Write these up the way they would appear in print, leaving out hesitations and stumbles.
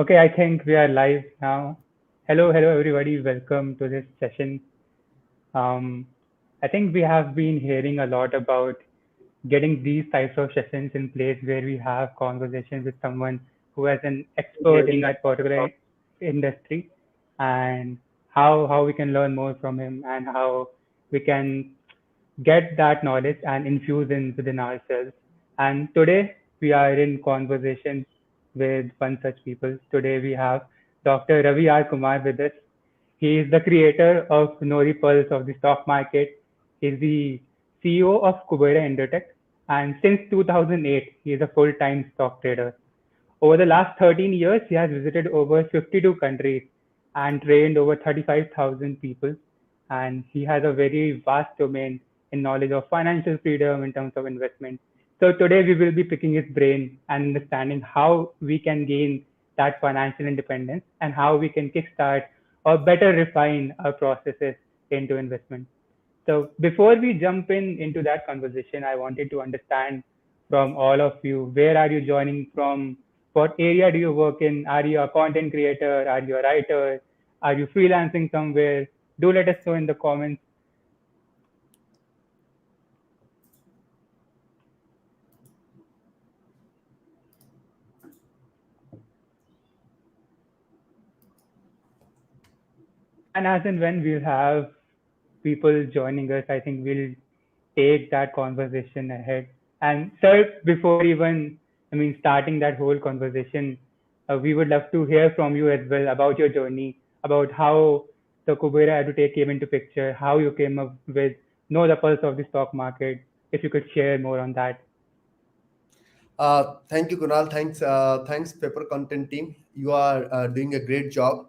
Okay, I think we are live now. Hello, everybody. Welcome to this session. Um, I think we have been hearing a lot about getting these types of sessions in place where we have conversations with someone who is an expert in that particular industry, and how we can learn more from him and how we can get that knowledge and infuse in within ourselves. And today we are in conversation with one such people. Today we have Dr. Ravi R Kumar with us. He is the creator of Nori Pulse of the stock market. He is the CEO of Kubera Intertech, and since 2008, he is a full-time stock trader. Over the last 13 years, he has visited over 52 countries and trained over 35,000 people. And he has a very vast domain in knowledge of financial freedom in terms of investment. So today we will be picking his brain and understanding how we can gain that financial independence and how we can kickstart or better refine our processes into investment. So before we jump into that conversation, I wanted to understand from all of you, where are you joining from? What area do you work in? Are you a content creator? Are you a writer? Are you freelancing somewhere? Do let us know in the comments. And as and when we'll have people joining us, I think we'll take that conversation ahead. And sir, before even, starting that whole conversation, we would love to hear from you as well about your journey, about how the Kubera EduTech came into picture, how you came up with Know the Pulse of the stock market. If you could share more on that. Thank you, Kunal. Thanks, Pepper Content team. You are doing a great job.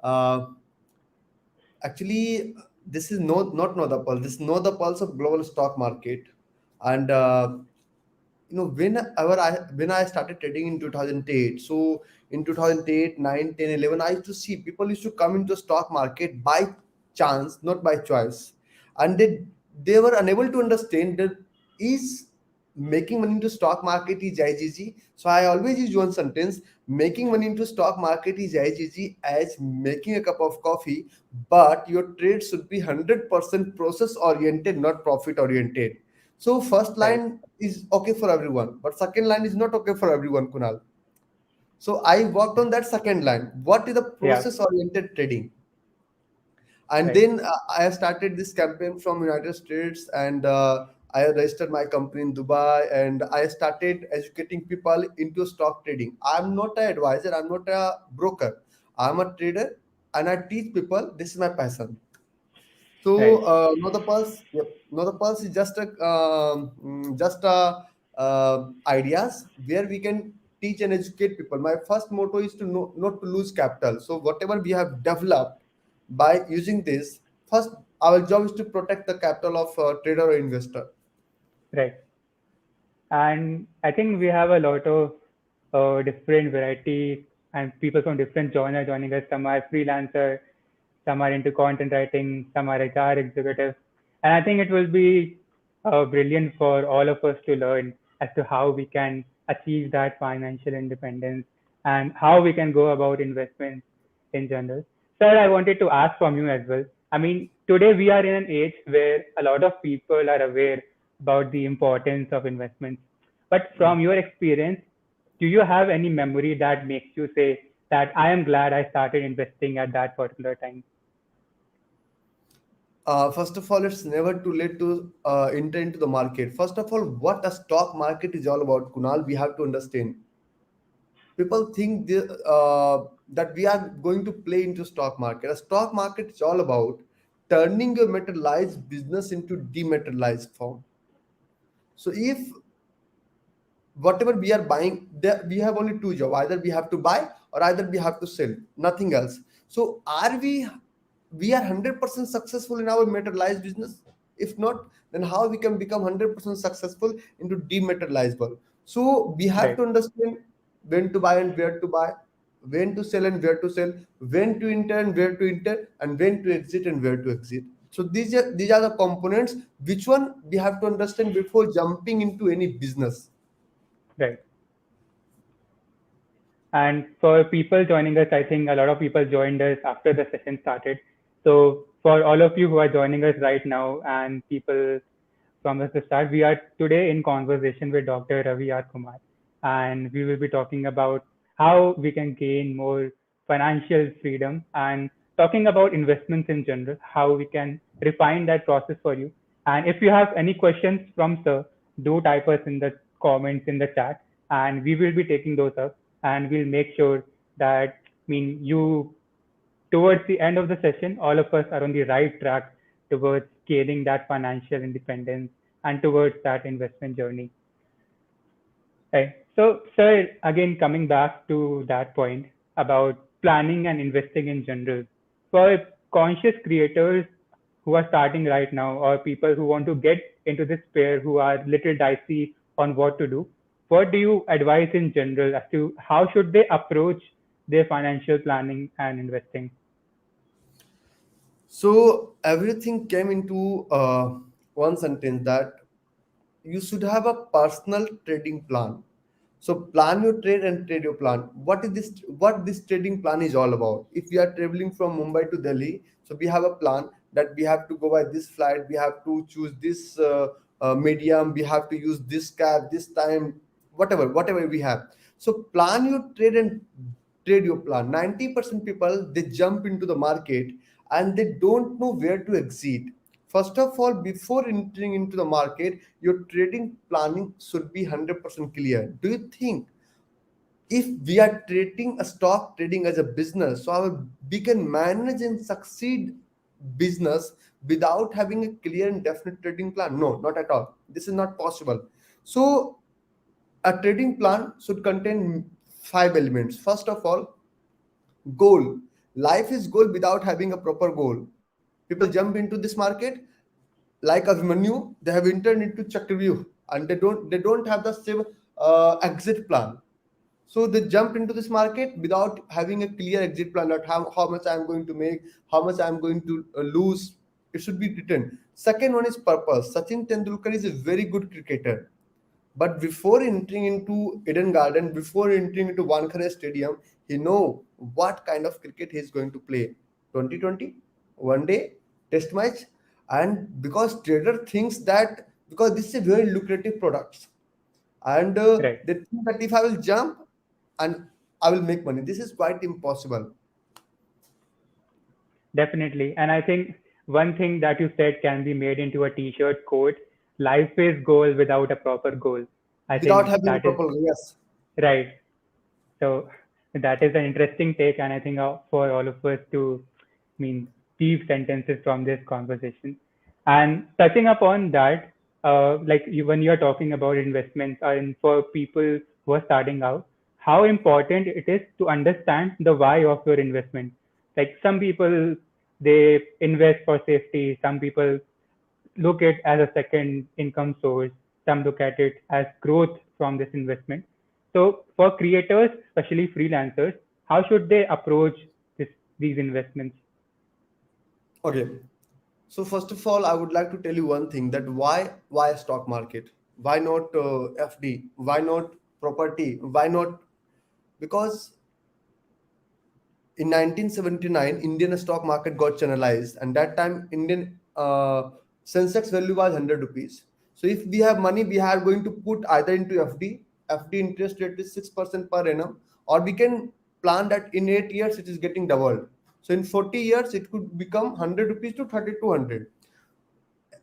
Uh, Actually, this is not know the pulse. This is know the pulse of global stock market. And when I started trading in 2008, so in 2008, 9, 10, 11, I used to see people used to come into stock market by chance, not by choice, and they were unable to understand that is making money into stock market is IGG. So I always use one sentence: making money into stock market is IGG as making a cup of coffee, but your trade should be 100% process oriented, not profit oriented. So first Right. line is okay for everyone, but second line is not okay for everyone, Kunal. So I worked on that second line. What is the Yeah. process oriented trading? And Right. then I started this campaign from United States, and I registered my company in Dubai, and I started educating people into stock trading. I'm not an advisor, I'm not a broker, I'm a trader, and I teach people. This is my passion. Right. So, know the pulse. Yep, know the pulse is just a ideas where we can teach and educate people. My first motto is to know not to lose capital. So whatever we have developed by using this, first our job is to protect the capital of trader or investor. Right. And I think we have a lot of different variety and people from different genres joining us. Some are freelancer, some are into content writing, some are HR executives. And I think it will be brilliant for all of us to learn as to how we can achieve that financial independence and how we can go about investments in general. Sir, I wanted to ask from you as well. Today we are in an age where a lot of people are aware about the importance of investments. But from your experience, do you have any memory that makes you say that I am glad I started investing at that particular time? First of all, it's never too late to enter into the market. First of all, what a stock market is all about, Kunal, we have to understand. People think that we are going to play into stock market. A stock market is all about turning your materialized business into dematerialized form. So if whatever we are buying, we have only two jobs: either we have to buy or either we have to sell, nothing else. So are we are 100% successful in our materialized business? If not, then how we can become 100% successful into dematerialized world? So we have Right. to understand when to buy and where to buy, when to sell and where to sell, when to enter and where to enter, and when to exit and where to exit. So these are the components which one we have to understand before jumping into any business. Right. And for people joining us, I think a lot of people joined us after the session started. So for all of you who are joining us right now and people from the start, we are today in conversation with Dr. Ravi R Kumar, and we will be talking about how we can gain more financial freedom and talking about investments in general, how we can refine that process for you. And if you have any questions from Sir, do type us in the comments in the chat, and we will be taking those up, and we'll make sure that you towards the end of the session, all of us are on the right track towards scaling that financial independence and towards that investment journey. Right. So, sir, again, coming back to that point about planning and investing in general, for conscious creators who are starting right now or people who want to get into this sphere who are little dicey on what to do, what do you advise in general as to how should they approach their financial planning and investing? So everything came into one sentence that you should have a personal trading plan. So plan your trade and trade your plan. What is this? What this trading plan is all about? If we are traveling from Mumbai to Delhi, so we have a plan that we have to go by this flight. We have to choose this medium. We have to use this cab this time. Whatever we have. So plan your trade and trade your plan. 90% people they jump into the market and they don't know where to exit. First of all, before entering into the market, your trading planning should be 100% clear. Do you think if we are trading a stock trading as a business, so we can manage and succeed business without having a clear and definite trading plan? No, not at all. This is not possible. So a trading plan should contain five elements. First of all, goal. Life is goal without having a proper goal. People jump into this market like Abhimanyu, they have entered into Chakravyuh and they don't have the same exit plan. So they jump into this market without having a clear exit plan, that how much I'm going to make, how much I'm going to lose. It should be written. Second one is purpose. Sachin Tendulkar is a very good cricketer. But before entering into Eden Garden, before entering into Wankhede Stadium, he know what kind of cricket he is going to play. 2020, one day, test match. And because trader thinks that because this is a very lucrative product, and Right. they think that if I will jump and I will make money, this is quite impossible. Definitely. And I think one thing that you said can be made into a t-shirt quote, life is goal without a proper goal. I Without think having a that is proper, yes. right. So that is an interesting take, and I think for all of us to deep sentences from this conversation. And touching upon that, when you are talking about investments, and for people who are starting out, how important it is to understand the why of your investment. Like some people, they invest for safety. Some people look at it as a second income source. Some look at it as growth from this investment. So for creators, especially freelancers, how should they approach these investments? Okay. So first of all, I would like to tell you one thing, that why stock market? Why not FD? Why not property? Why not? Because in 1979, Indian stock market got channelized, and that time Indian Sensex value was 100 rupees. So if we have money, we are going to put either into FD. FD interest rate is 6% per annum, or we can plan that in 8 years it is getting doubled. So in 40 years it could become 100 rupees to 3200.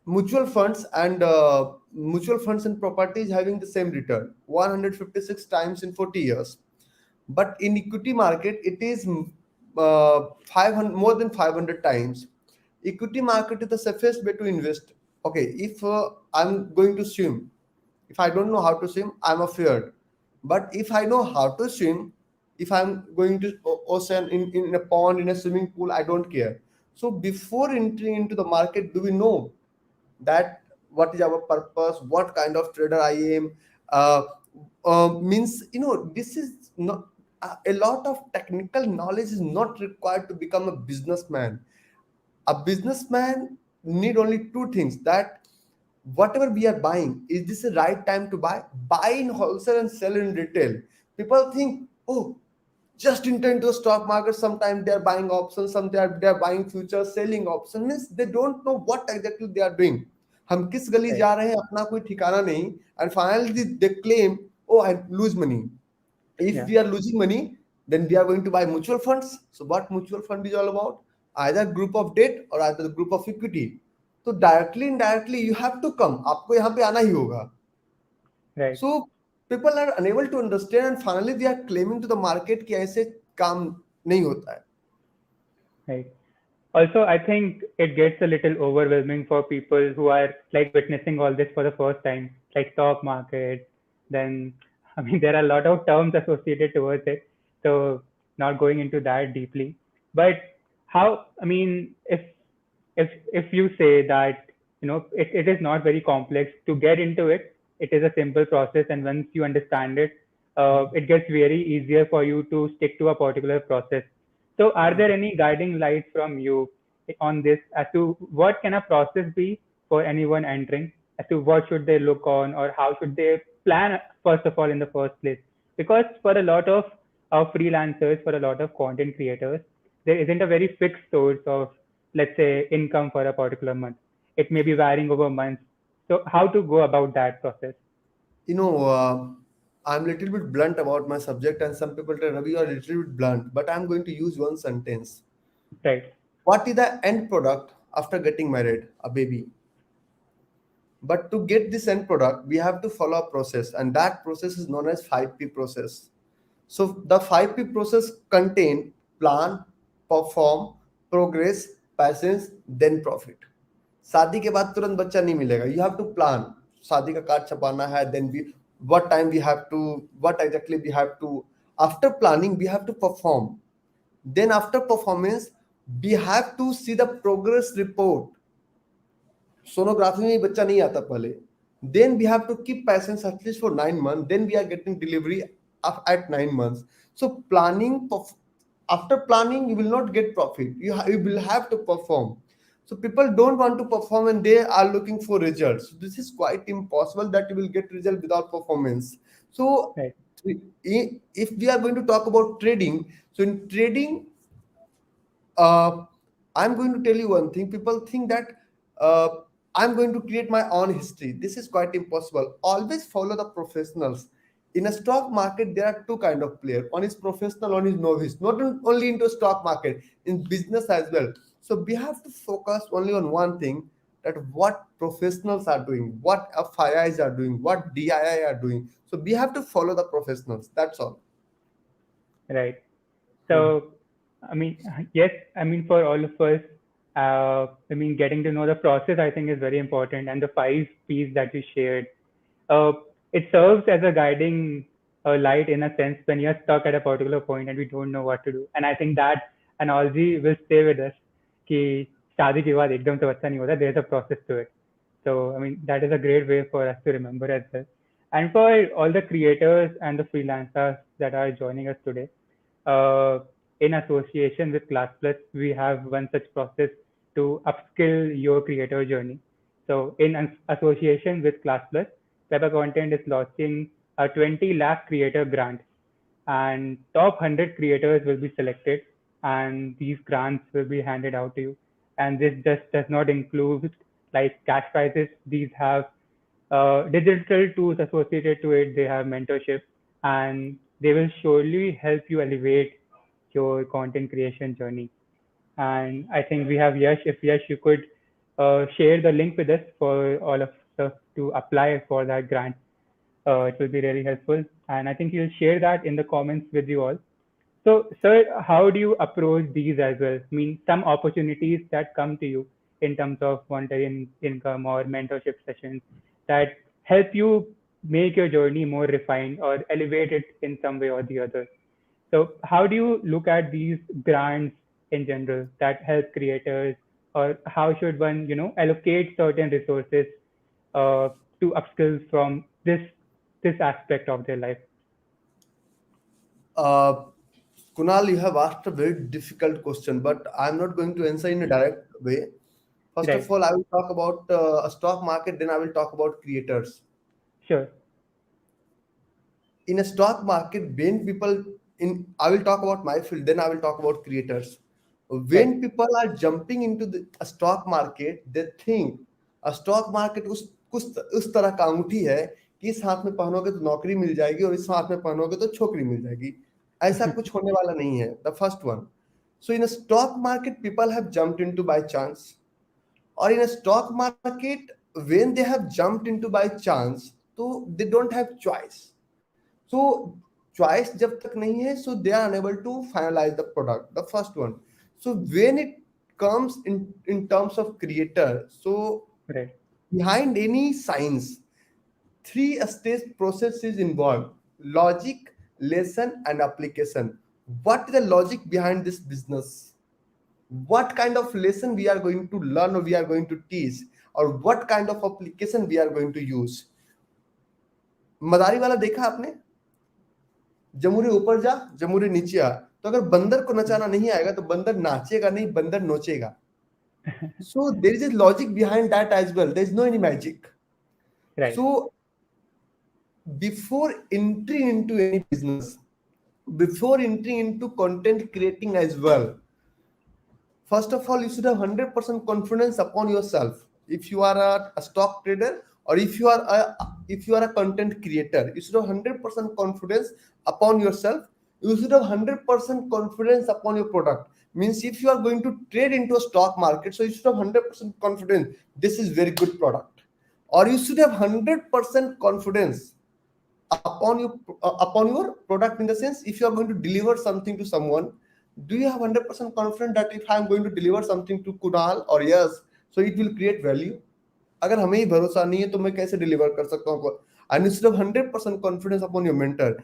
Mutual funds and properties having the same return, 156 times in 40 years. But in equity market it is 500, more than 500 times. Equity market is the safest way to invest. Okay, if I'm going to swim, if I don't know how to swim, I'm afraid. But if I know how to swim, if I'm going to ocean, in a pond, in a swimming pool, I don't care. So before entering into the market, do we know that what is our purpose, what kind of trader I am? uh, Means, this is not a lot of technical knowledge is not required to become a businessman. A businessman need only two things, that whatever we are buying, is this the right time to buy in wholesale and sell in retail? People think, oh, just enter into the stock market. Sometimes they are buying options, sometimes they are buying futures, selling options. Means they don't know what exactly they are doing. हम किस गली right, जा रहे हैं अपना कोई ठिकाना नहीं. And finally they claim, oh, I lose money. If yeah, we are losing money, then we are going to buy mutual funds. So what mutual fund is all about? Either group of debt or either the group of equity. So directly indirectly you have to come, आपको यहाँ पे आना ही होगा. right, So people are unable to understand and finally they are claiming to the market कि ऐसे काम नहीं होता है. right. Also, I think it gets a little overwhelming for people who are like witnessing all this for the first time, like stock market. Then, I mean, there are a lot of terms associated towards it. So, not going into that deeply. But how, I mean, if you say that, it is not very complex to get into it, it is a simple process. And once you understand it, it gets very easier for you to stick to a particular process. So are there any guiding lights from you on this as to what can a process be for anyone entering, as to what should they look on or how should they plan first of all in the first place? Because for a lot of freelancers, for a lot of content creators, there isn't a very fixed source of, let's say, income for a particular month. It may be varying over months. So how to go about that process? You know, I'm a little bit blunt about my subject, and some people tell Ravi, you are a little bit blunt, but I'm going to use one sentence. Right, What is the end product after getting married? A baby. But to get this end product, we have to follow a process, and that process is known as 5P process. So the 5P process contain plan, perform, progress, patience, then profit. शादी के बाद तुरंत बच्चा नहीं मिलेगा. You have to plan. शादी का card छपाना है, then we what time we have to, what exactly we have to. After planning we have to perform. Then after performance we have to see the progress report. Sonography में बच्चा नहीं आता पहले. Then we have to keep patience at least for 9 months. Then we are getting delivery at 9 months. So planning, after planning you will not get profit. You will have to perform. So people don't want to perform and they are looking for results. So this is quite impossible that you will get result without performance. So right, if we are going to talk about trading, so in trading, uh, I'm going to tell you one thing. People think that uh, I'm going to create my own history. This is quite impossible. Always follow the professionals. In a stock market, there are two kind of player. One is professional, one is novice. Not only into stock market, in business as well. So we have to focus only on one thing, that what professionals are doing, what FIIs are doing, what DII are doing. So we have to follow the professionals. That's all. right. Hmm. So, I mean, yes, I mean, for all of us, I mean, getting to know the process, I think, is very important. And the five P's that you shared, uh, it serves as a guiding light in a sense when you're stuck at a particular point and we don't know what to do. And I think that analogy will stay with us कि शादी के बाद एकदम से बच्चा नहीं होता. There's a process to it. So, I mean, that is a great way for us to remember as well. And for all the creators and the freelancers that are joining us today, uh, in association with ClassPlus, we have one such process to upskill your creator journey. So, in association with ClassPlus, Pepper Content is launching a 20 lakh creator grant, and top 100 creators will be selected, and these grants will be handed out to you. And this just does not include like cash prizes. These have digital tools associated to it. They have mentorship, and they will surely help you elevate your content creation journey. And I think we have Yash. If Yash, you could share the link with us for all of us to apply for that grant, it will be really helpful. And I think you'll share that in the comments with you all. So, sir, how do you approach these as well? I mean, some opportunities that come to you in terms of monetary income or mentorship sessions that help you make your journey more refined or elevate it in some way or the other. So, how do you look at these grants in general that help creators, or how should one, allocate certain resources uh, to upskill from this aspect of their life? Uh, Kunal, you have asked a very difficult question, but I'm not going to answer in a direct way. First of Right. all, I will talk about a stock market, then I will talk about creators. Sure. In a stock market, when people I will talk about my field, then I will talk about creators. Right. When people are jumping into a stock market, they think a stock market उस तरह का अंगूठी है कि इस हाथ में पहनोगे तो नौकरी मिल जाएगी और इस हाथ में पहनोगे तो छोकरी मिल जाएगी. ऐसा कुछ होने वाला नहीं है. The first one. So in a stock market, people have jumped into by chance. Or in a stock market, when they have jumped into by chance, so they don't have choice. So choice जब तक नहीं है, so they are unable to finalize the product. The first one. So when it comes in terms of creator, so Right. behind any science, three stage process is involved: logic, lesson, and application. What is the logic behind this business? What kind of lesson we are going to learn or we are going to teach, or what kind of application we are going to use. मदारी वाला देखा आपने? जमुरे ऊपर जा, जमुरे नीचे आ. तो अगर बंदर को नचाना नहीं आएगा तो बंदर नाचेगा नहीं, बंदर नोचेगा. So there is a logic behind that as well. There is no any magic. Right. So before entering into any business, before entering into content creating as well, first of all, you should have 100% confidence upon yourself. If you are a stock trader, or if you are a content creator, you should have 100% confidence upon yourself. You should have 100% confidence upon your product. Means if you are going to trade into a stock market, so you should have 100% confidence this is very good product. Or you should have 100% confidence upon your product, in the sense, if you are going to deliver something to someone, do you have 100% confident that if I am going to deliver something to Kunal or yes, so it will create value? अगर हमें ही भरोसा नहीं है तो मैं कैसे deliver कर सकता हूँ? And instead of 100% confidence upon your mentor,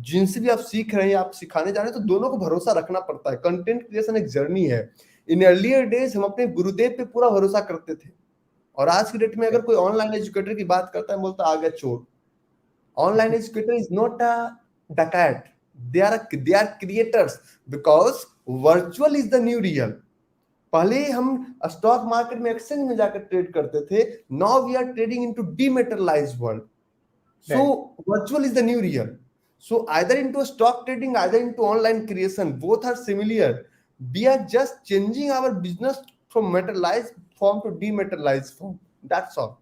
जिनसे भी आप सीख रहे हैं, आप सिखाने जा रहे हैं, तो दोनों को भरोसा रखना पड़ता है. कंटेंट क्रिएशन एक जर्नी है. इन अर्लियर डेज हम अपने गुरुदेव पे पूरा भरोसा करते थे, और आज की डेट में अगर कोई ऑनलाइन एजुकेटर की बात करता है, बोलता आ गया चोर. Online educator is not a dacat. They are creators, because virtual is the new real. पहले हम स्टॉक मार्केट में एक्सचेंज में जाकर ट्रेड करते थे. Now we are trading into dematerialized world. So Right. virtual is the new real. So either into stock trading, either into online creation, both are similar. We are just changing our business from materialized form to dematerialized form. That's all.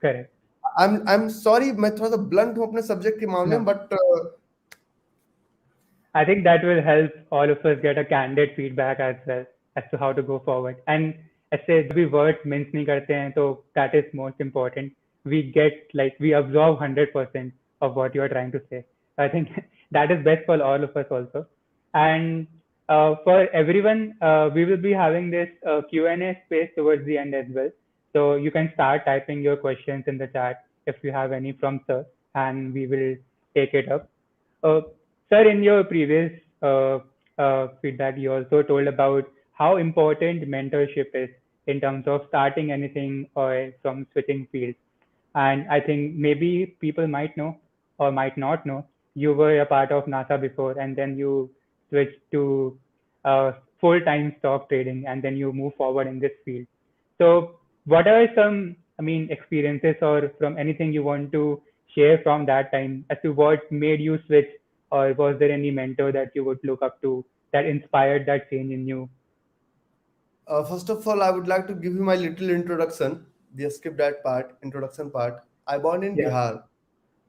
Correct. I'm sorry, मैं थोड़ा सा blunt हूँ अपने subject के मामले में, No, but I think that will help all of us get a candid feedback as well as to how to go forward. And ऐसे जब भी words mince नहीं करते हैं, तो that is most important. We get like we absorb 100% of what you are trying to say. I think that is best for all of us also. And for everyone, we will be having this Q&A space towards the end as well. So you can start typing your questions in the chat if you have any from sir, and we will take it up. Uh, Sir, in your previous feedback, you also told about how important mentorship is in terms of starting anything or from switching fields. And I think maybe people might know or might not know you were a part of NASA before, and then you switched to full-time stock trading, and then you move forward in this field. So, what are some, I mean, experiences or from anything you want to share from that time as to what made you switch, or was there any mentor that you would look up to that inspired that change in you? first of all, I would like to give you my little introduction. We have skipped that part, introduction part. I born in Yeah. Bihar,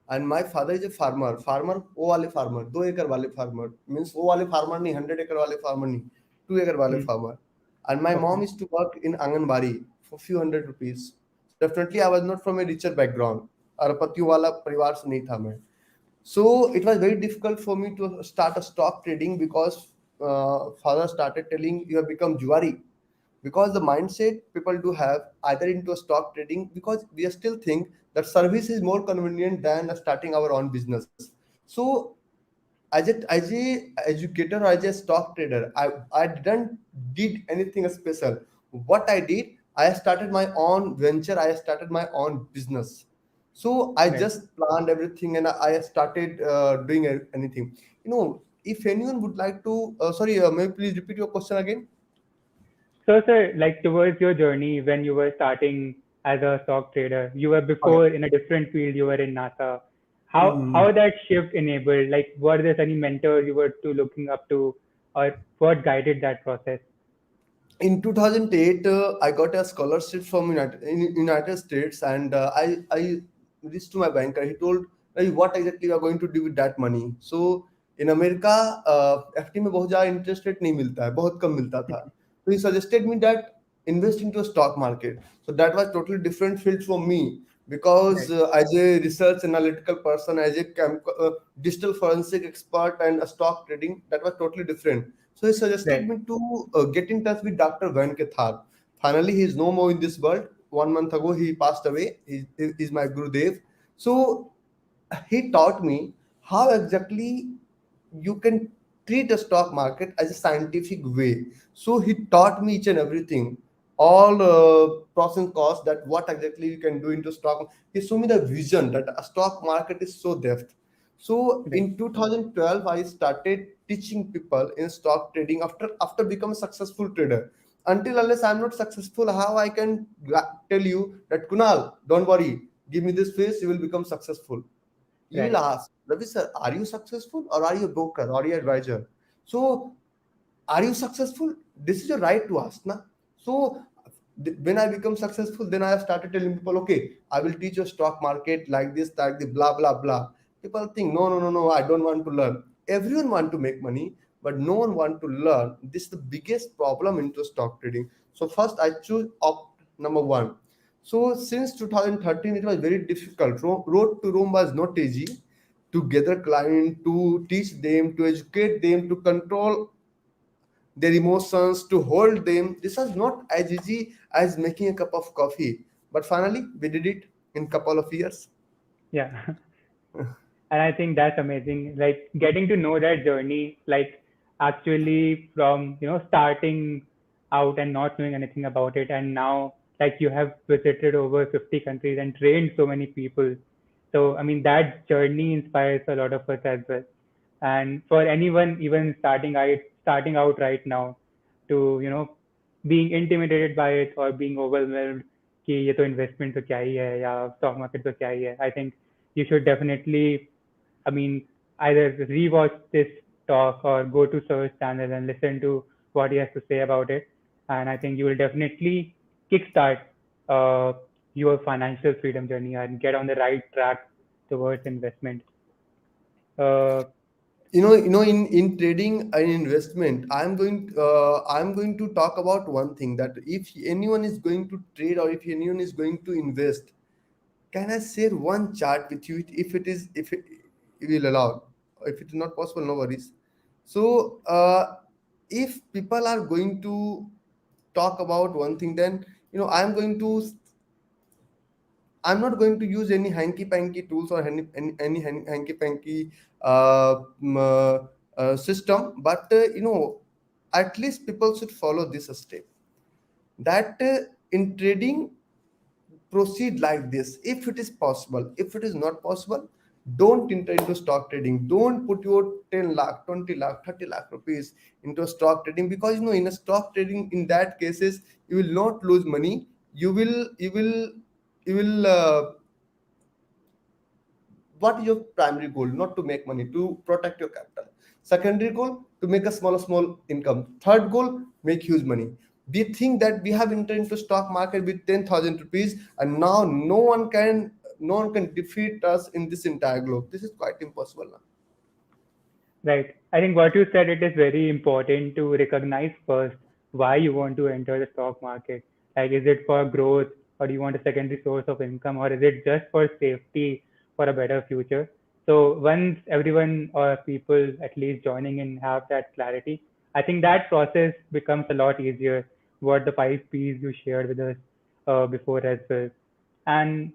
and my father is a farmer. Farmer, वो वाले farmer, 2 एकड़ वाले farmer. Means वो वाले farmer नहीं, 100 एकड़ वाले farmer नहीं, 2 एकड़ वाले Mm. farmer. And my Okay. mom used to work in Anganwadi for few hundred rupees. Definitely, I was not from a richer background. अरबपतियों वाला परिवार से नहीं था मैं. So it was very difficult for me to start a stock trading, because father started telling you have become juari, because the mindset people do have either into a stock trading, because we still think that service is more convenient than starting our own business. So as a educator or as a stock trader, I didn't did anything special. What I did, I started my own venture, I started my own business. So I Right. just planned everything, and I started doing anything. If anyone would like to, sorry, may you please repeat your question again? So, sir, like towards your journey when you were starting as a stock trader, you were Okay. before in a different field, you were in NASA. How that shift enabled? Like, were there any mentors you were to looking up to, or what guided that process? In 2008, I got a scholarship from United States, and I reached to my banker. He told, "Hey, what exactly you are going to do with that money?" So in America, FT में बहुत ज़्यादा interest rate नहीं मिलता है, बहुत कम मिलता था. So he suggested me that invest into a stock market. So that was totally different field for me, because Right, as a research analytical person, as a digital forensic expert and a stock trading, that was totally different. So he suggested right, me to get in touch with Dr. Van Kethar. Finally, he is no more in this world. 1 month ago, he passed away. He is my Gurudev. So he taught me how exactly you can treat a stock market as a scientific way. So he taught me each and everything, all pros and cons, that what exactly you can do into stock. He showed me the vision that a stock market is so depth. So right, in 2012, I started teaching people in stock trading after becoming a successful trader. Until unless I'm not successful, how I can tell you that Kunal, don't worry, give me this face, you will become successful. You will right, ask, Ravi sir, are you successful or are you a broker or are you advisor? So are you successful? This is your right to ask na. So when I become successful, then I have started telling people, okay, I will teach you stock market like this, like the blah blah blah. People think, no, no, no, no, I don't want to learn. Everyone want to make money, but no one want to learn. This is the biggest problem into stock trading. So first I choose opt number one. So since 2013, it was very difficult. Road to Rome was not easy. To gather client, to teach them, to educate them, to control their emotions, to hold them. This was not as easy as making a cup of coffee. But finally, we did it in couple of years. yeah. And I think that's amazing. Like getting to know that journey, like actually from starting out and not knowing anything about it, and now like you have visited over 50 countries and trained so many people. So I mean that journey inspires a lot of us as well. And for anyone even starting out right now, to being intimidated by it or being overwhelmed कि ये तो investment तो क्या ही है या stock market तो क्या ही है. I think you should definitely, I mean, either rewatch this talk or go to Sur's channel and listen to what he has to say about it. And I think you will definitely kickstart uh, your financial freedom journey and get on the right track towards investment. Uh, In trading and investment, I'm going to talk about one thing, that if anyone is going to trade or if anyone is going to invest, can I share one chart with you if it will allow? If it is not possible, no worries. So if people are going to talk about one thing, then I'm not going to use any hanky panky tools or any hanky panky system, but at least people should follow this step. That in trading, proceed like this if it is possible. If it is not possible, don't enter into stock trading. Don't put your 10 lakh, 20 lakh, 30 lakh rupees into stock trading, because in a stock trading, in that cases, you will not lose money. You will what is your primary goal? Not to make money, to protect your capital. Secondary goal, to make a small income. Third goal, make huge money. We think that we have entered into stock market with 10,000 rupees, and now no one can defeat us in this entire globe. This is quite impossible now. Right. I think what you said, it is very important to recognize first why you want to enter the stock market. Like, is it for growth, or do you want a secondary source of income, or is it just for safety for a better future? So once everyone or people at least joining in have that clarity, I think that process becomes a lot easier. What the 5 P's you shared with us before as well. And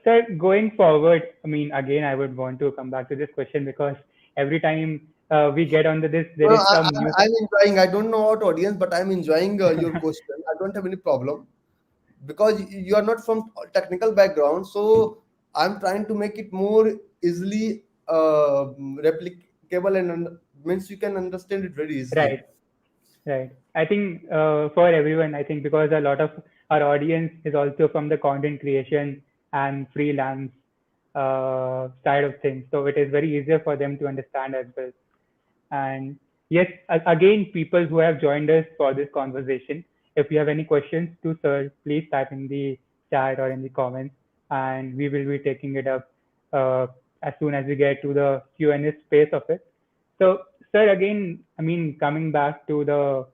sir, going forward, I mean, again, I would want to come back to this question because every time we get onto this, there No, is some new. I'm enjoying. I don't know about audience, but I'm enjoying your question. I don't have any problem, because you are not from technical background, so I'm trying to make it more easily replicable, and means you can understand it very easily. Right, right. I think for everyone, I think because a lot of our audience is also from the content creation and freelance. side of things. So it is very easier for them to understand as well. And yes, again, people who have joined us for this conversation, if you have any questions to Sir, please type in the chat or in the comments, and we will be taking it up uh, as soon as we get to the Q&A space of it. So, Sir, again, I mean, coming back to the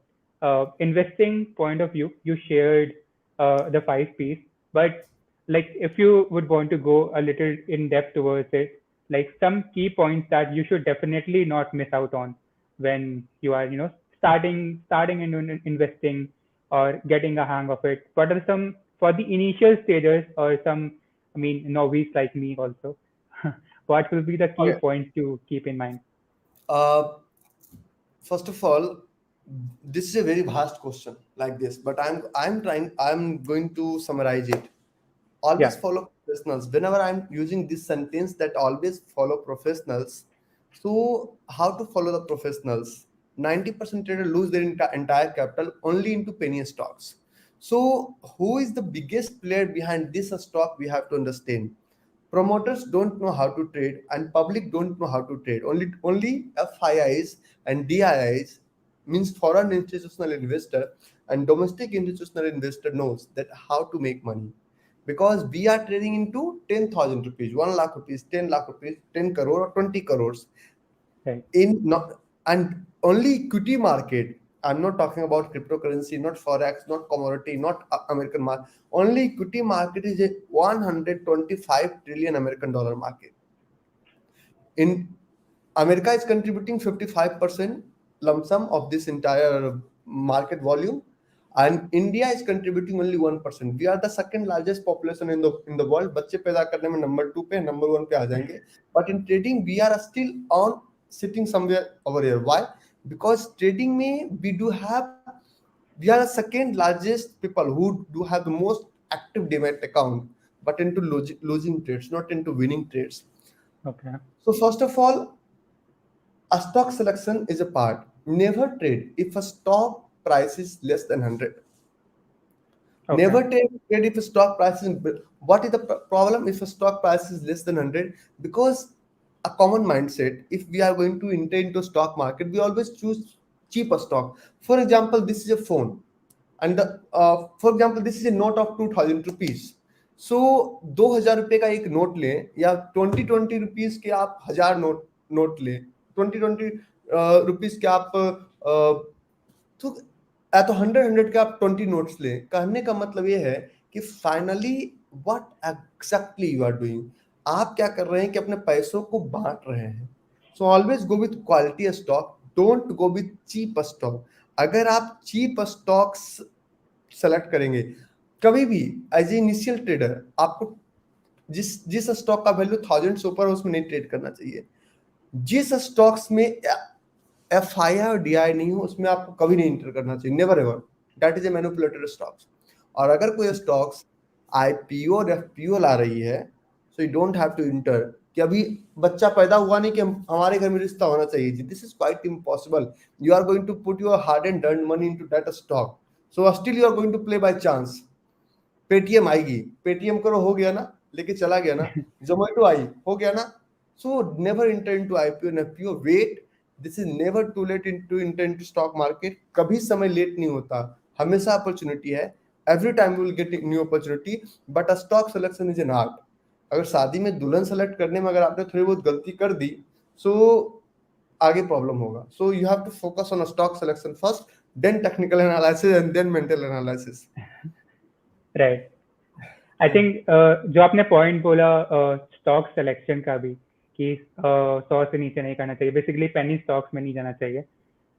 investing point of view, you shared the 5 P's, but like if you would want to go a little in depth towards it, like some key points that you should definitely not miss out on when you are starting in investing or getting a hang of it. What are some for the initial stages or some, I mean, novice like me also? What will be the key Okay. points to keep in mind? Uh, First of all, this is a very vast question like this, but I'm going to summarize it. Always Yeah. follow professionals. Whenever I'm using this sentence, that always follow professionals. So how to follow the professionals? 90% traders lose their entire capital only into penny stocks. So who is the biggest player behind this stock? We have to understand. Promoters don't know how to trade and public don't know how to trade. Only FIIs and DIIs, means foreign institutional investor, and domestic institutional investor knows that how to make money, because we are trading into 10,000 rupees, 1 lakh rupees, 10 lakh rupees, 10 crore or 20 crores Right. in not, and only equity market. I'm not talking about cryptocurrency, not forex, not commodity, not American market. Only equity market is a 125 trillion American dollar market. In America is contributing 55% lump sum of this entire market volume, and India is contributing only 1%. We are the second largest population in the world. बच्चे पैदा करने में number 2 पे, number 1 पे आ जाएंगे. But in trading we are still on sitting somewhere over here. Why? Because trading में we are the second largest people who do have the most active demat account, but into losing trades, not into winning trades. Okay. So first of all, a stock selection is a part. Never trade if a stock price is less than 100. Okay. Never trade if a stock price is. What is the problem if a stock price is less than 100? Because a common mindset, if we are going to enter into stock market, we always choose cheaper stock. For example, this is a phone, and for example, this is a note of 2000 rupees. सो 2000 रुपये का एक note लें, या 20 rupees के आप 1000 note लें, 20 rupees के आप तो या तो 100 के आप 20 नोट्स लें. कहने का मतलब ये है कि finally what exactly you are doing, आप क्या कर रहे हैं कि अपने पैसों को बांट रहे हैं. So always go with quality stock, don't go with cheap stock. अगर आप चीप स्टॉक्स सेलेक्ट करेंगे, कभी भी एज ए इनिशियल ट्रेडर आपको जिस जिस स्टॉक का वैल्यू 1000 से ऊपर है उसमें नहीं ट्रेड करना चाहिए. जिस स्टॉक्स में एफ आई और डी आई नहीं हो उसमें आपको कभी नहीं इंटर करना चाहिए. Never ever. That is a manipulated stocks. और अगर कोई स्टॉक्स आईपीओ और एफपीओ ला रही है, so you don't have to enter. कि अभी बच्चा पैदा हुआ नहीं कि हमारे घर में रिश्ता होना चाहिए. This is quite impossible. You are going to put your hard and earn money into that stock. So still you are going to play by chance. Paytm आएगी, पेटीएम करो, हो गया ना, लेके चला गया ना. जोमेटो आई, हो गया ना. So never enter into IPO and FPO. Wait. This is never too late into enter into stock market. कभी समय लेट नहीं होता, हमेशा अपॉर्चुनिटी है. Every time you will get new opportunity. But a stock selection is an art. अगर शादी में दुल्हन सेलेक्ट करने में अगर आपने थोड़ी बहुत गलती कर दी, सो आगे प्रॉब्लम होगा. So you have to focus on stock selection first, then technical analysis and then mental analysis. Right. I think जो आपने पॉइंट बोला स्टॉक सिलेक्शन का भी कि 100 से नीचे नहीं करना चाहिए, बेसिकली पेनी स्टॉक्स में नहीं जाना चाहिए.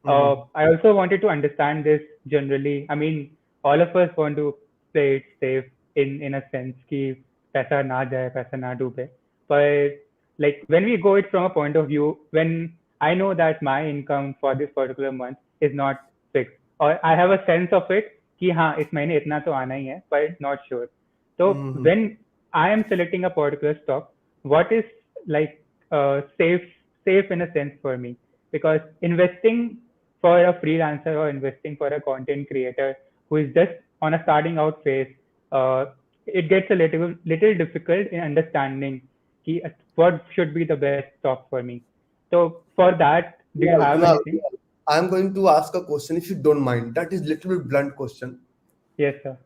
I also wanted to understand this generally. I mean, all of us want to play it safe in a sense कि पैसा ना जाए, पैसा ना डूबे. But like when we go it from a point of view, when I know that my income for this particular month is not fixed, or I have a sense of it कि हाँ इस महीने इतना तो आना ही है, but not sure. So when I am selecting a particular stock, what is like safe in a sense for me? Because investing for a freelancer or investing for a content creator who is just on a starting out phase, it gets a little difficult in understanding what should be the best stock for me. So for that, do you have Kunal, anything? I'm going to ask a question if you don't mind. That is little bit blunt question. Yes, sir.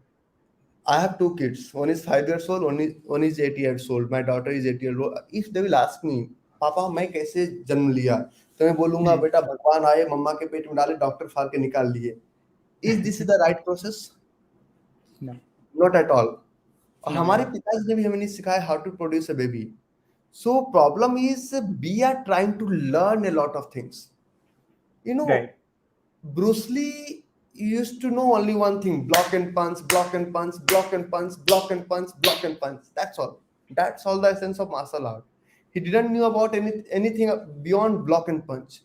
I have two kids. One is 5 years old. One is 8 years old. My daughter is 8 years old. If they will ask me, पापा मैं कैसे जन्म लिया, तो मैं बोलूंगा Hmm. बेटा भगवान आए मम्मा के पेट में डाले डॉक्टर फाड़ के निकाल लिए. Is this is the right process? No, Not at all. और no, हमारे no. पिताजी ने भी हमें नहीं सिखाया how to produce a baby. So problem is we are trying to learn a lot of things. You know, Right, Bruce Lee used to know only one thing: block and punch, block and punch, block and punch, block and punch, block and punch. That's all. That's all the essence of martial art. He didn't know about anything beyond block and punch.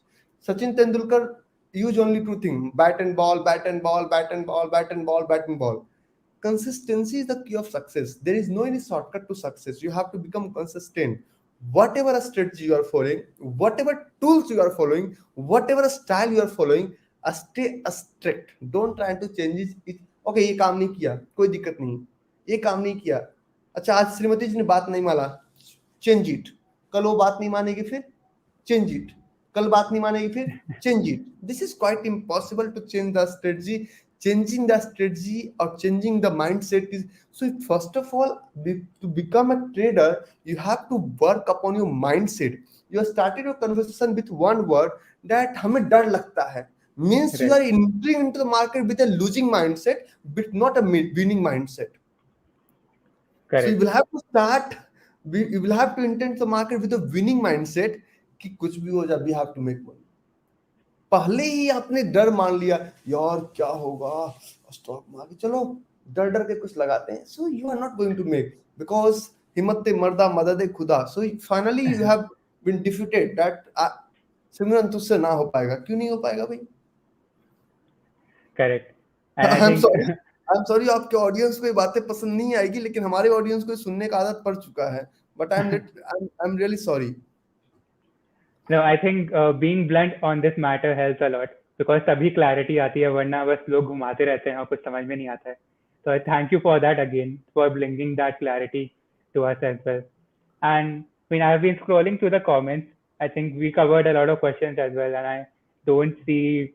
Sachin Tendulkar used only two things: bat and ball, bat and ball, bat and ball, bat and ball, bat and ball. Consistency is the key of success. There is no any shortcut to success. You have to become consistent. Whatever a strategy you are following, whatever tools you are following, whatever style you are following, stay strict. Don't try to change it. Okay, ये काम नहीं किया, कोई दिक्कत नहीं. ये काम नहीं किया. अच्छा आज श्रीमती जी ने बात नहीं माना, चेंज इट. कल वो बात नहीं मानेगी फिर change it. कल बात नहीं मानेगी फिर change it. This is quite impossible to change the strategy. Changing the strategy or changing the mindset is so. First of all, to become a trader, you have to work upon your mindset. You started your conversation with one word that हमें डर लगता है. Means you right. are entering into the market with a losing mindset, but not a winning mindset. So you Correct. will have to start. You will have to enter into the market with a winning mindset. कि कुछ भी हो जाए, we have to make money. पहले ही आपने डर मान लिया, यार क्या होगा स्टॉक मार्केट, चलो डर डर के कुछ लगाते हैं. So you are not going to make, because हिम्मत मर्दा मदद खुदा. So finally you have been defeated that Simran तुझसे ना हो पाएगा. क्यों नहीं हो पाएगा भाई? Correct. And I I am think sorry, I am sorry आपके ऑडियंस को ये बातें पसंद नहीं आएगी, लेकिन हमारे ऑडियंस को सुनने का आदत पड़ चुका है. But I am really sorry. no, I think being blunt on this matter helps a lot because तभी clarity आती है, वरना बस लोग घुमाते रहते हैं और कुछ समझ में नहीं आता है. So thank you for that again for bringing that clarity to us as well. And I mean, I've been scrolling through the comments. I think we covered a lot of questions as well, and I don't see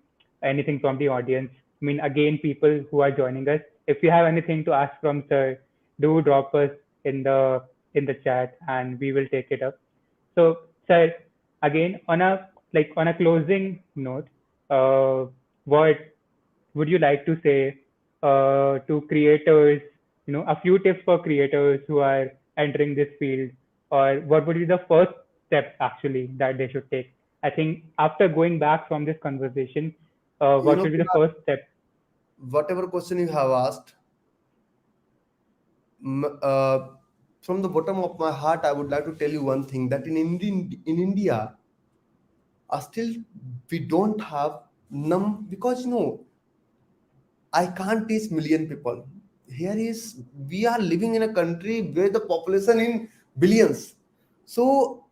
anything from the audience. I mean, again, people who are joining us, if you have anything to ask from sir, do drop us in the chat, and we will take it up. So, sir, again, on a closing note, uh, what would you like to say to creators? A few tips for creators who are entering this field, or what would be the first step actually that they should take? I think after going back from this conversation, You what know, should be the first step? whatever question you have asked, m- uh, from the bottom of my heart, I would like to tell you one thing, that in India, still we don't have because I can't teach million people. Here is we are living in a country where the population in billions. So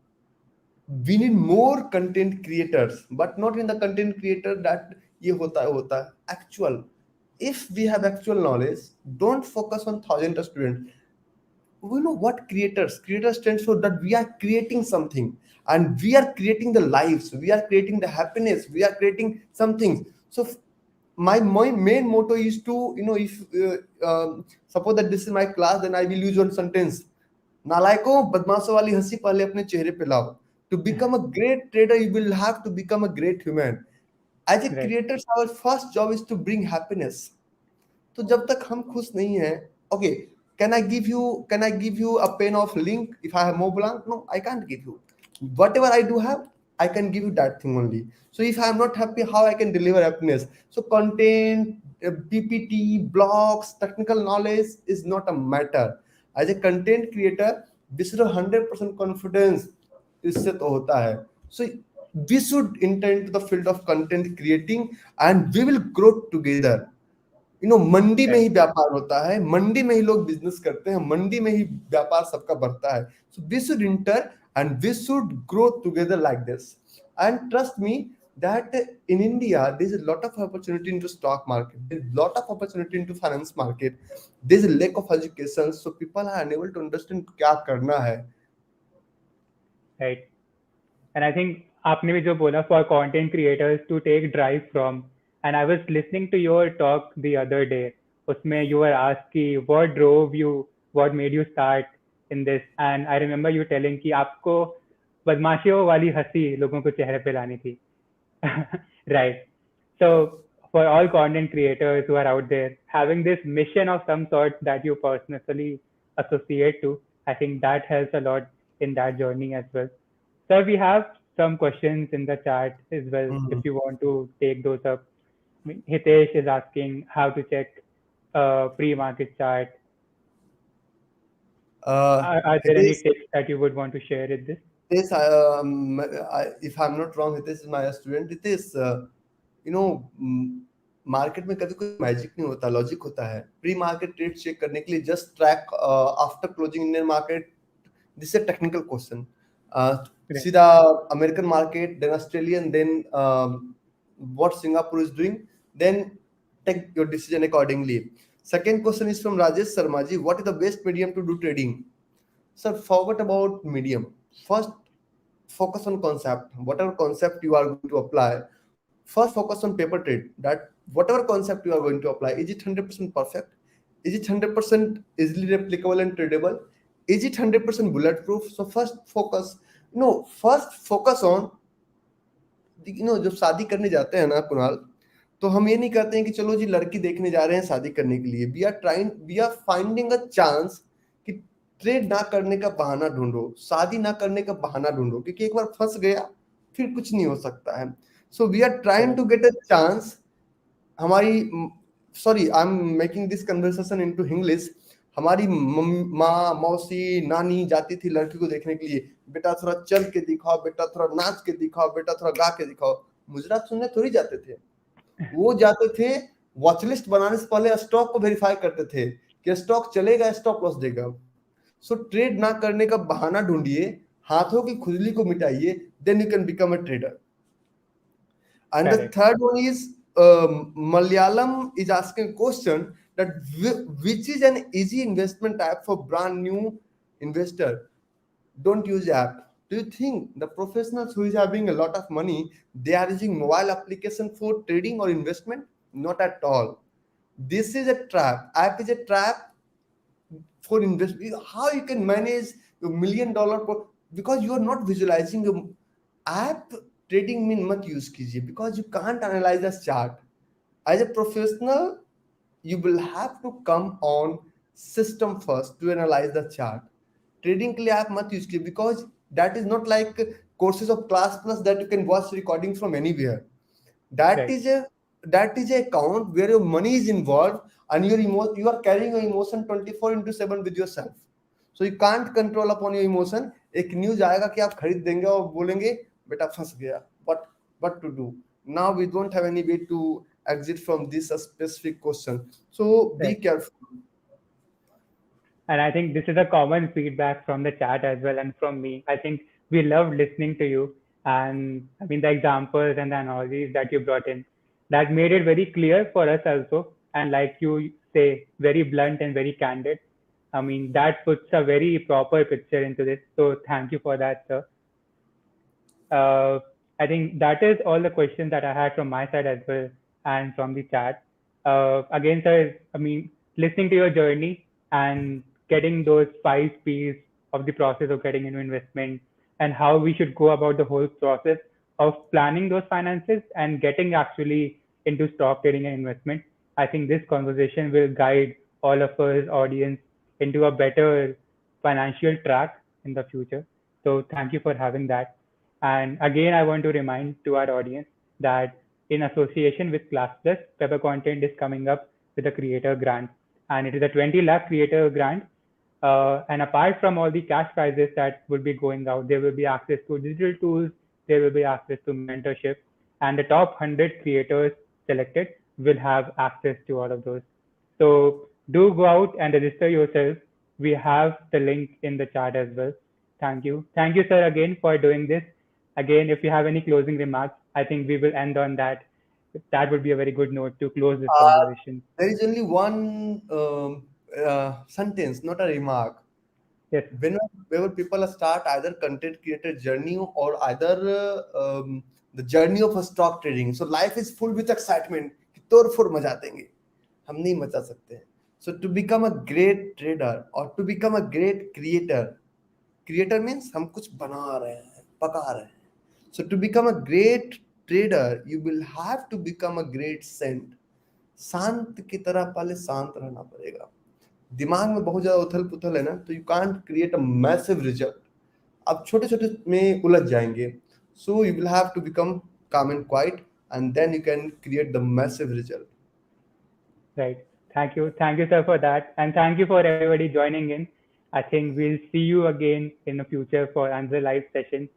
we need more content creators, but not in the content creator that ये होता है actual. If we have actual knowledge, don't focus on thousands of students. We know what creators stands for, that we are creating something, and we are creating the lives, we are creating the happiness, we are creating something. So my main motto is to, if suppose that this is my class, then I will use one sentence: नालायकों बदमाशों वाली हंसी पहले अपने चेहरे पे लाओ. To become a great trader, you will have to become a great human. As a Right, creator, our first job is to bring happiness. तो जब तक हम खुश नहीं हैं, okay, can I give you a pen of link if I have more blank? No, I can't give you. Whatever I do have, I can give you that thing only. So if I am not happy, how I can deliver happiness? So content, ppt, blogs, technical knowledge is not a matter. As a content creator, this is a 100% confidence इससे तो होता है. So we should enter into the field of content creating, and we will grow together. मंडी में ही right, व्यापार होता है, मंडी में ही लोग बिजनेस करते हैं, मंडी में ही व्यापार सबका बढ़ता है. So we should enter and we should grow together like this. And trust me that in India there is a lot of opportunity into stock market, there is a lot of opportunity into finance market. There is a lack of education, so people are unable to understand क्या करना है. right? And I think आपने भी जो बोला for content creators to take drive from, and I was listening to your talk the other day. उसमें you were asked कि what drove you, what made you start in this, and I remember you telling कि आपको बदमाशियों वाली हंसी लोगों को चेहरे पे लानी थी. Right. So for all content creators who are out there, having this mission of some sort that you personally associate to, I think that helps a lot in that journey as well. So we have some questions in the chat as well if Mhm. you want to take those up. I mean, Hitesh is asking how to check pre-market chart. Are there any Hitesh, tips that you would want to share with this? Hitesh, if I'm not wrong, Hitesh is my student. Hitesh, you know market में कभी कोई magic नहीं होता, logic होता है. Pre market trade check करने के लिए just track after closing Indian market. This is a technical question. Right. सीधा American market, then Australian, then what Singapore is doing, then take your decision accordingly. Second question is from Rajesh Sharma ji. What is the best medium to do trading? Sir, forget about medium. First, focus on concept. Whatever concept you are going to apply, first focus on paper trade. That whatever concept you are going to apply, is it 100% perfect? Is it 100% easily replicable and tradable? Is it 100% bulletproof? So first focus, first focus on, जब शादी करने जाते हैं ना कुणाल, तो हम ये नहीं करते हैं कि चलो जी लड़की देखने जा रहे हैं शादी करने के लिए. We are finding a chance कि ट्रेड ना करने का बहाना ढूंढो, शादी ना करने का बहाना ढूंढो, क्योंकि एक बार फंस गया फिर कुछ नहीं हो सकता है. So we are trying Correct. To get a chance. हमारी, sorry, I am making this conversation into English. हमारी माँ, मौसी, नानी जाती थी लड़की को देखने के लिए. बेटा थोड़ा चल के दिखाओ, बेटा थोड़ा नाच के दिखाओ, बेटा थोड़ा गा के दिखाओ. मुजरात सुनने थोड़ी जाते थे. वो जाते थे, वॉच लिस्ट बनाने से पहले स्टॉक को वेरीफाई करते थे कि स्टॉक चलेगा, स्टॉप लॉस देगा. सो ट्रेड ना करने का बहाना ढूंढिए, हाथों की खुजली को मिटाइए, then you can become a trader. And the Correct. third one is, Malayalam is asking a question that which is an easy investment app for brand new investor. Don't use app. Do you think the professionals who is having a lot of money, they are using mobile application for trading or investment? Not at all. This is a trap. App is a trap for investment. How you can manage your $1 million because you are not visualizing your app. Trading में मत use कीजिए because you can't analyze the chart. As a professional, you will have to come on system first to analyze the chart. Trading के लिए आप मत use कीजिए because that is not like courses of class plus that you can watch recording from anywhere. that Right. is a that is a account where your money is involved, and you are carrying your emotion 24/7 with yourself. So you can't control upon your emotion. एक news आएगा कि आप खरीद देंगे और बोलेंगे बेटा फंस गया. What to do? Now we don't have any way to exit from this specific question. So be Right. careful. And I think this is a common feedback from the chat as well and from me. I think we love listening to you. And I mean, the examples and the analogies that you brought in, that made it very clear for us also. And like you say, very blunt and very candid. I mean, that puts a very proper picture into this. So thank you for that, sir. Uh, I think that is all the questions that I had from my side as well and from the chat. Again, sir, I mean, listening to your journey and getting those 5 P's of the process of getting into investment and how we should go about the whole process of planning those finances and getting actually into stock trading and investment. I think this conversation will guide all of us audience into a better financial track in the future. So thank you for having that. And again, I want to remind to our audience that in association with ClassPlus, Pepper Content is coming up with a creator grant, and it is a 20 lakh creator grant. And apart from all the cash prizes that will be going out, there will be access to digital tools, there will be access to mentorship, and the top 100 creators selected will have access to all of those. So do go out and register yourself. We have the link in the chat as well. Thank you. Thank you, sir, again for doing this. Again, if you have any closing remarks, I think we will end on that. That would be a very good note to close this conversation. There is only one sentence, not a remark. Yes. Whenever people start either content creator journey or either the journey of a stock trading, so life is full with excitement कि तोड़ फोड़ मचा देंगे, हम नहीं मचा सकते हैं. So to become a great trader or to become a great creator, creator means हम कुछ बना रहे हैं, पका रहे हैं. So to become a great trader you will have to become a great saint. शांत की तरह पहले शांत रहना पड़ेगा. दिमाग में बहुत ज्यादा उथल पुथल है ना, तो you can't create a massive result. आप छोटे छोटे में उलझ जाएंगे. So you will have to become calm and quiet, and then you can create the massive result. Right. Thank you. Thank you, sir, for that. And thank you for everybody joining in. I think we'll see you again in the future for another live session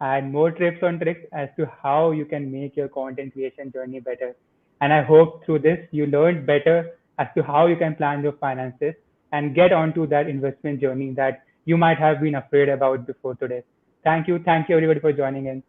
and more tips on tricks as to how you can make your content creation journey better. And I hope through this you learned better as to how you can plan your finances and get onto that investment journey that you might have been afraid about before today. Thank you. Thank you, everybody, for joining in.